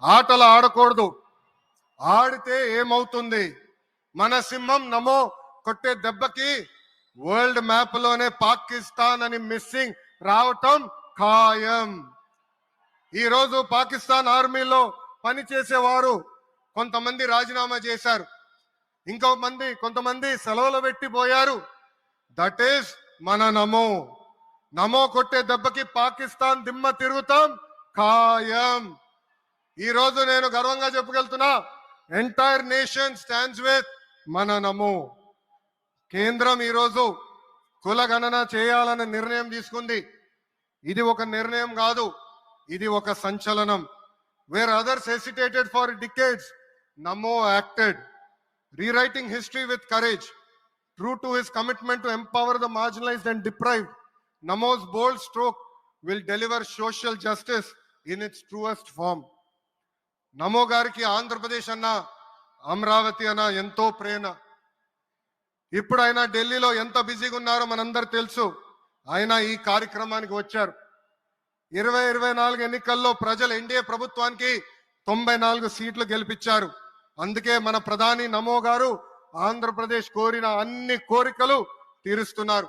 ఆటలు ఆడకూడదు. ఆడితే ఏమవుతుంది? మన సింహం నమో కొట్టే దెబ్బకి వరల్డ్ మ్యాప్ లోనే పాకిస్తాన్ అని మిస్సింగ్ రావటం ఖాయం. ఈరోజు పాకిస్తాన్ ఆర్మీలో పనిచేసేవారు కొంతమంది రాజీనామా చేశారు, కొంతమంది సెలవులు పెట్టిపోయారు. దట్ ఈస్ మన నమో. నమో కొట్టే దెబ్బకి పాకిస్తాన్ దిమ్మ తిరుగుతాం ఖాయం. ఈ రోజు నేను గర్వంగా చెప్పగలుగుతున్నా, ఎంటైర్ నేషన్ స్టాండ్స్ విత్ మన నమో. కేంద్రం ఈరోజు కులగణన చేయాలనే నిర్ణయం తీసుకుంది. ఇది ఒక నిర్ణయం కాదు, ఇది ఒక సంచలనం. Wear others hesitated for decades, Namo acted, rewriting history with courage. True to his commitment to empower the marginalized and deprived, Namo's bold stroke will deliver social justice in its truest form. నమో గారికి ఆంధ్రప్రదేశ్ అన్న, అమరావతి అన్న ఎంతో ప్రేమ. ఇప్పుడు ఆయన ఢిల్లీలో ఎంత బిజీగా ఉన్నారో మనందరూ తెలుసు. ఆయన ఈ కార్యక్రమానికి వచ్చారు. 2024 ఎన్నికల్లో ప్రజలు ఎన్డీఏ ప్రభుత్వానికి 94 సీట్లు గెలిపించారు. అందుకే మన ప్రధాని నమో గారు ఆంధ్రప్రదేశ్ కోరిన అన్ని కోరికలు తీరుస్తున్నారు.